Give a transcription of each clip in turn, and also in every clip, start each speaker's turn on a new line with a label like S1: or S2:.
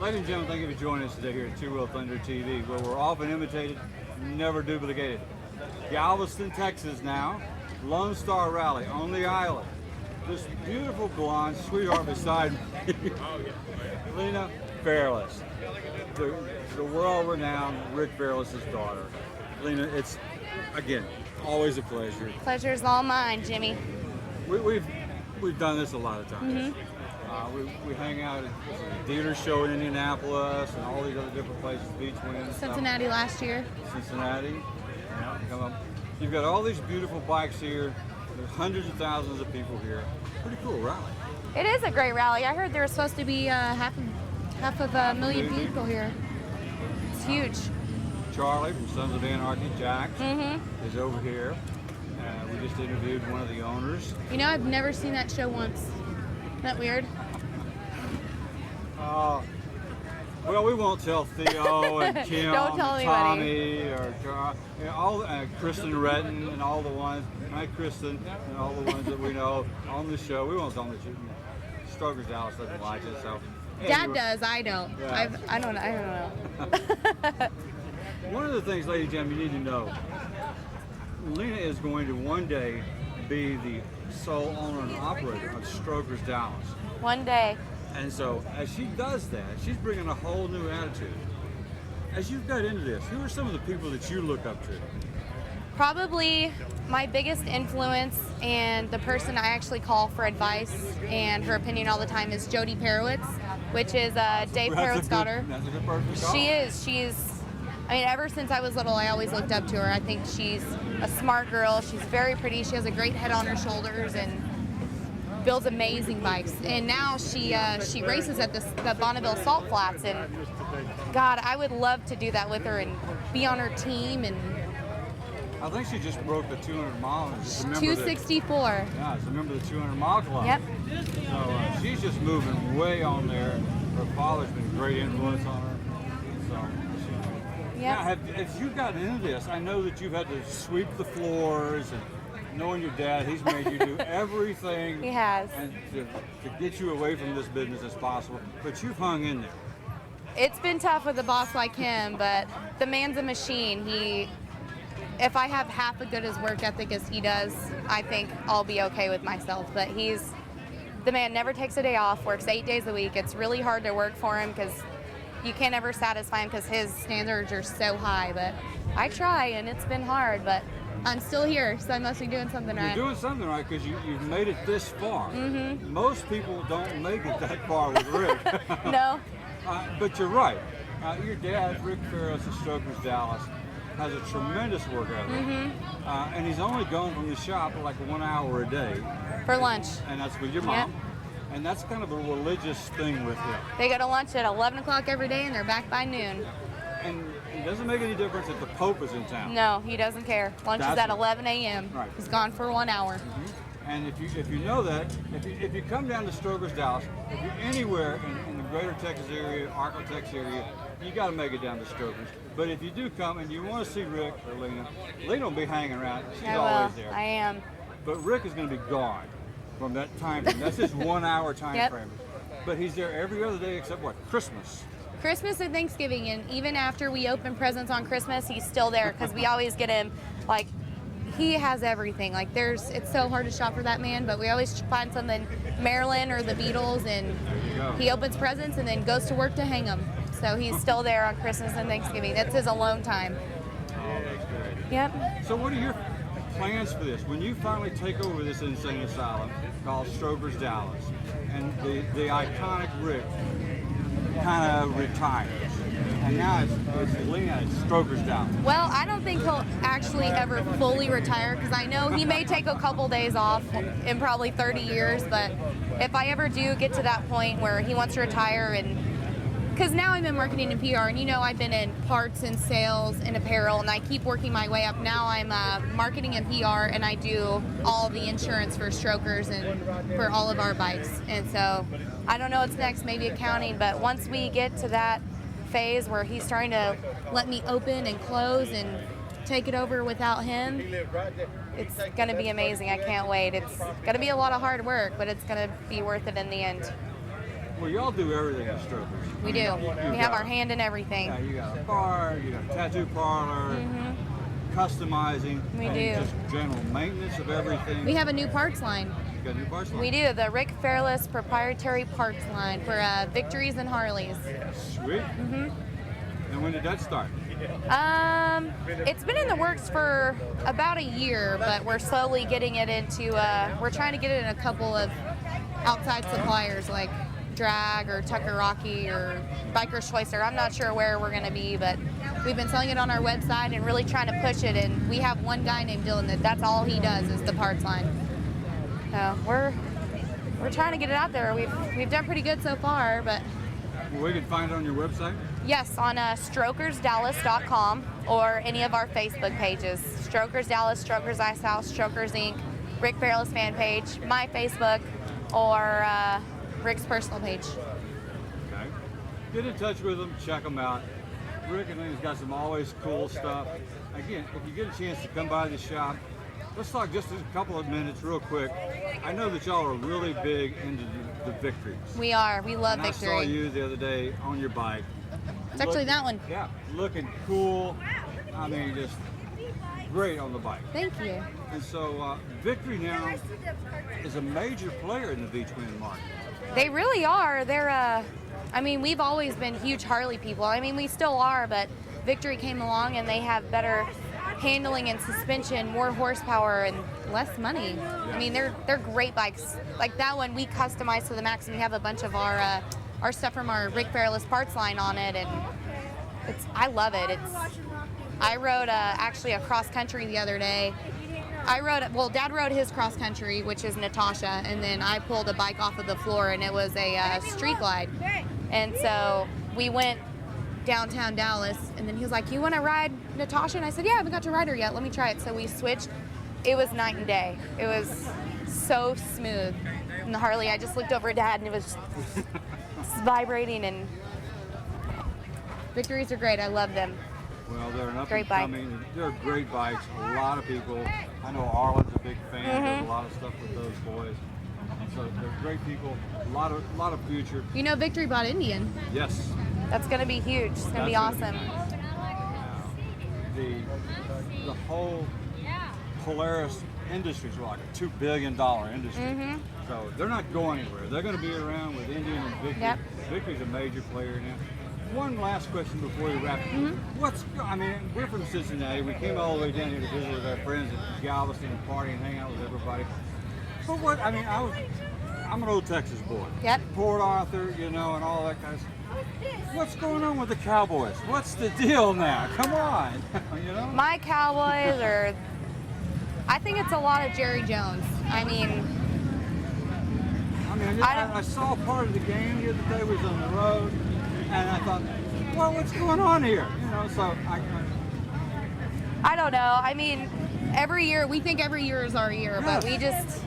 S1: Ladies and gentlemen, thank you for joining us today here at Two Wheel Thunder TV, where we're often imitated, never duplicated. Galveston, Texas now, Lone Star Rally on the island. This beautiful blonde sweetheart beside me, Lena Fairless, the world-renowned Rick Fairless' daughter. Lena, it's, again, always a pleasure.
S2: Pleasure's all mine, Jimmy.
S1: We've done this a lot of times. We hang out at the dealer show in Indianapolis and all these other different places, Beach Wind.
S2: Cincinnati last year.
S1: Cincinnati. Yeah, come up. You've got all these beautiful bikes here. There's hundreds of thousands of people here. Pretty cool rally.
S2: It is a great rally. I heard there was supposed to be half of a million people here. It's huge.
S1: Charlie from Sons of Anarchy, Jax, is over here. We just interviewed one of the owners.
S2: You know, I've never seen that show once. Isn't that weird?
S1: Well, we won't tell Theo and Kim
S2: Don't tell
S1: and Tommy or all Kristen Redden and all the ones. Hi, Kristen, and all the ones that we know on the show. We won't tell them that Strokers Dallas doesn't like it. So
S2: Dad does. I don't.
S1: Yeah.
S2: I don't know.
S1: One of the things, ladies and gentlemen, you need to know: Lena is going to one day be the sole owner and operator of Strokers Dallas.
S2: One day.
S1: And so, as she does that, she's bringing a whole new attitude. As you've got into this, who are some of the people that you look up to?
S2: Probably my biggest influence and the person I actually call for advice and her opinion all the time is Jody Perowitz, which is Dave Perowitz's daughter.
S1: That's a good person to call.
S2: She is. I mean, ever since I was little, I always looked up to her. I think she's a smart girl. She's very pretty. She has a great head on her shoulders and builds amazing bikes. And now she races at the Bonneville Salt Flats. And God, I would love to do that with her and be on her team. And
S1: I think she just broke the 200 mile.
S2: 264.
S1: Yeah, it's a member of the 200 mile club.
S2: Yep.
S1: So she's just moving way on there. Her father's been a great influence on her. So.
S2: Yeah.
S1: Now, have you gotten into this? I know that you've had to sweep the floors, and knowing your dad, he's made you do everything.
S2: He has.
S1: And to get you away from this business as possible, but you've hung in there.
S2: It's been tough with a boss like him, but the man's a machine. If I have half as good as work ethic as he does, I think I'll be okay with myself. But the man never takes a day off, works 8 days a week. It's really hard to work for him because you can't ever satisfy him because his standards are so high. But I try, and it's been hard, but I'm still here, so I must be doing something right.
S1: You're doing something right because you've made it this far. Most people don't make it that far with Rick.
S2: No.
S1: But you're right. Your dad, Rick Fairless of Strokers Dallas, has a tremendous work ethic. And he's only gone from the shop for like 1 hour a day.
S2: For lunch.
S1: And that's with your mom. Yep. And that's kind of a religious thing with him.
S2: They go to lunch at 11 o'clock every day and they're back by noon.
S1: And it doesn't make any difference if the Pope is in town.
S2: No, he doesn't care. Lunch is at 11 a.m.
S1: Right.
S2: He's gone for 1 hour.
S1: And if you know that, if you come down to Strokers Dallas, if you're anywhere in the greater Texas area, Arkansas area, you got to make it down to Strokers. But if you do come and you want to see Rick or Lena will be hanging around. She's always there.
S2: I am.
S1: But Rick is going to be gone from that time frame. That's his 1 hour time frame. But he's there every other day except what? Christmas.
S2: Christmas and Thanksgiving, and even after we open presents on Christmas, he's still there because we always get him, like, he has everything. Like, it's so hard to shop for that man, but we always find something, Maryland or the Beatles, and he opens presents and then goes to work to hang them. So he's still there on Christmas and Thanksgiving. That's his alone time.
S1: Oh, that's great.
S2: Yep.
S1: So what are your plans for this? When you finally take over this insane asylum called Strokers Dallas, and the iconic Rick kind of retires, and now it's Lena at Strokers Dallas.
S2: Well, I don't think he'll actually ever fully retire because I know he may take a couple days off in probably 30 years, but if I ever do get to that point where he wants to retire, and because now I'm in marketing and PR, and you know I've been in parts and sales and apparel, and I keep working my way up. Now I'm marketing and PR, and I do all the insurance for Strokers and for all of our bikes. And so I don't know what's next, maybe accounting, but once we get to that phase where he's starting to let me open and close and take it over without him, it's going to be amazing. I can't wait. It's going to be a lot of hard work, but it's going to be worth it in the end.
S1: Well, y'all do everything at Strokers.
S2: We do. We have our hand in everything.
S1: Yeah, you got a bar, you got a tattoo parlor, customizing,
S2: We
S1: and
S2: do.
S1: just general maintenance of everything.
S2: We have a new parts line.
S1: You got a new parts line?
S2: We do, the Rick Fairless proprietary parts line for Victories and Harleys.
S1: Sweet. And when did that start?
S2: It's been in the works for about a year, but we're slowly getting it into, we're trying to get it in a couple of outside suppliers like Drag or Tucker Rocky or Biker's Choice. I'm not sure where we're going to be, but we've been selling it on our website and really trying to push it. And we have one guy named Dylan that's all he does is the parts line. So we're trying to get it out there. We've done pretty good so far, but
S1: Well, we can find it on your website?
S2: yes, on StrokersDallas.com or any of our Facebook pages. Strokers Dallas, Strokers Ice House, Strokers Inc., Rick Fairless fan page, my Facebook, or Rick's personal page.
S1: Okay. Get in touch with them, check them out. Rick and Lena's got some always cool stuff. Again, if you get a chance to come by the shop, let's talk just a couple of minutes real quick. I know that y'all are really big into the Victories.
S2: We are. We love
S1: And I
S2: Victory.
S1: saw you the other day on your bike.
S2: It's actually that one.
S1: Yeah, looking cool. I mean, just great on the bike.
S2: Thank you.
S1: And so Victory now is a major player in the V-twin market.
S2: They really are. They're, I mean, we've always been huge Harley people. I mean, we still are, but Victory came along and they have better handling and suspension, more horsepower, and less money. I mean, they're great bikes. Like that one, we customize to the max, and we have a bunch of our stuff from our Rick Fairless parts line on it, and I love it. I rode actually a cross country the other day. Dad rode his cross country, which is Natasha, and then I pulled a bike off of the floor, and it was a street glide. And so we went downtown Dallas, and then he was like, "You want to ride Natasha?" And I said, "Yeah, I haven't got to ride her yet. Let me try it." So we switched. It was night and day. It was so smooth. And the Harley, I just looked over at Dad, and it was just vibrating. And Victories are great. I love them.
S1: Well, they're an up
S2: Great
S1: and
S2: bike.
S1: coming. They're great bikes. A lot of people. I know Arlen's a big fan. Does a lot of stuff with those boys. So they're great people. A lot of future.
S2: You know, Victory bought Indian.
S1: Yes.
S2: That's going to be huge. It's going to be
S1: That's
S2: awesome.
S1: gonna be nice. The whole Polaris industry is like a $2 billion industry. So they're not going anywhere. They're going to be around with Indian and Victory.
S2: Yep.
S1: Victory's a major player now. One last question before we wrap. I mean, we're from Cincinnati. We came all the way down here to visit with our friends at Galveston and party and hang out with everybody. But I'm an old Texas boy.
S2: Yep.
S1: Port Arthur, and all that kind of stuff. What's going on with the Cowboys? What's the deal now? Come on,
S2: My Cowboys are, I think it's a lot of Jerry Jones. I mean,
S1: I saw part of the game the other day. Was on the road, and I thought, well, what's going on here? So
S2: I don't know. I mean, every year, we think every year is our year, but we just,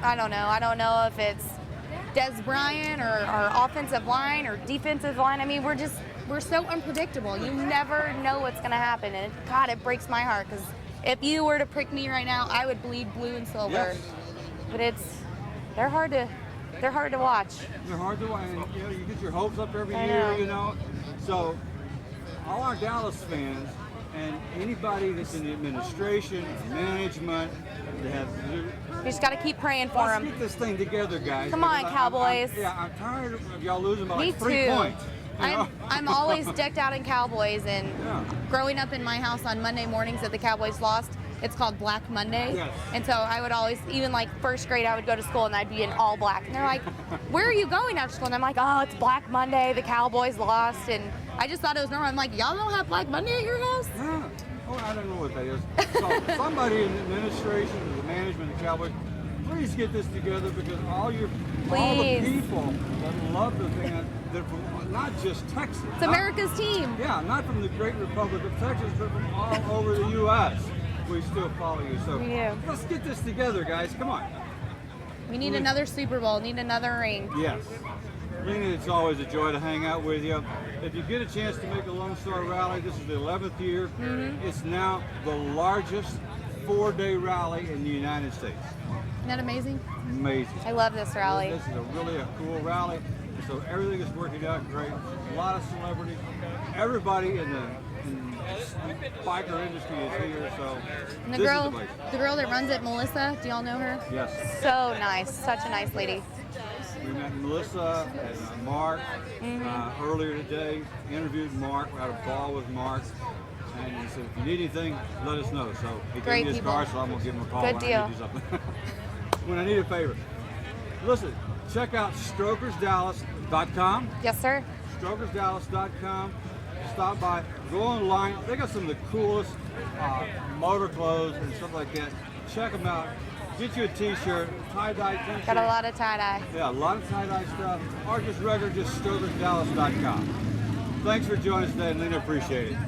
S2: I don't know. I don't know if it's Des Bryant or our offensive line or defensive line. I mean, we're so unpredictable. You never know what's going to happen. And God, it breaks my heart because if you were to prick me right now, I would bleed blue and silver.
S1: Yes.
S2: But they're hard to watch.
S1: They're hard to watch. And, you get your hopes up every
S2: I
S1: year,
S2: know.
S1: So all our Dallas fans and anybody that's in the administration, management, they have.
S2: You just got to keep praying for
S1: Let's
S2: them.
S1: get this thing together, guys.
S2: Come on,
S1: because
S2: Cowboys.
S1: I'm tired of y'all losing by
S2: Me
S1: like 3
S2: too.
S1: points.
S2: I'm always decked out in Cowboys, and
S1: Yeah.
S2: growing up in my house on Monday mornings that the Cowboys lost, it's called Black Monday.
S1: Yes.
S2: And so I would always, even like first grade, I would go to school and I'd be in all black. And they're like, "Where are you going after school?" And I'm like, "Oh, it's Black Monday. The Cowboys lost." And I just thought it was normal. I'm like, "Y'all don't have Black Monday at your house?"
S1: Yeah. Oh, I don't know what that is. So somebody in the administration or the management of the Cowboys, please get this together because all the people that love the thing, they're from not just Texas.
S2: It's America's team.
S1: Yeah, not from the great Republic of Texas, but from all over the U.S. We still follow you. So
S2: We do.
S1: let's get this together, guys. Come on.
S2: We need another Super Bowl. Need another ring.
S1: Yes. Lena, it's always a joy to hang out with you. If you get a chance to make a Lone Star Rally, this is the 11th year. It's now the largest 4-day rally in the United States.
S2: Isn't that amazing?
S1: Amazing.
S2: I love this rally.
S1: This is really a cool rally. So everything is working out great. A lot of celebrities. Everybody in the biker industry is here. So
S2: And the
S1: this
S2: girl,
S1: is the place.
S2: the girl that runs it, Melissa. Do y'all know her?
S1: Yes.
S2: So nice. Such a nice lady.
S1: We met Melissa and Mark earlier today. Interviewed Mark. We had a ball with Mark. And he said, if you need anything, let us know. So he
S2: Great
S1: gave me his
S2: people.
S1: card, so I'm going to give him a call
S2: Good
S1: when I
S2: deal.
S1: need to do something. When I need a favor. Listen, check out StrokersDallas.com.
S2: Yes, sir.
S1: StrokersDallas.com. Stop by. Go online. They got some of the coolest motor clothes and stuff like that. Check them out. Get you a t-shirt, tie-dye t-shirt.
S2: Got a lot of tie-dye.
S1: Yeah, a lot of tie-dye stuff. Or just regular, just StrokersDallas.com. Thanks for joining us today, Lena. Appreciate it.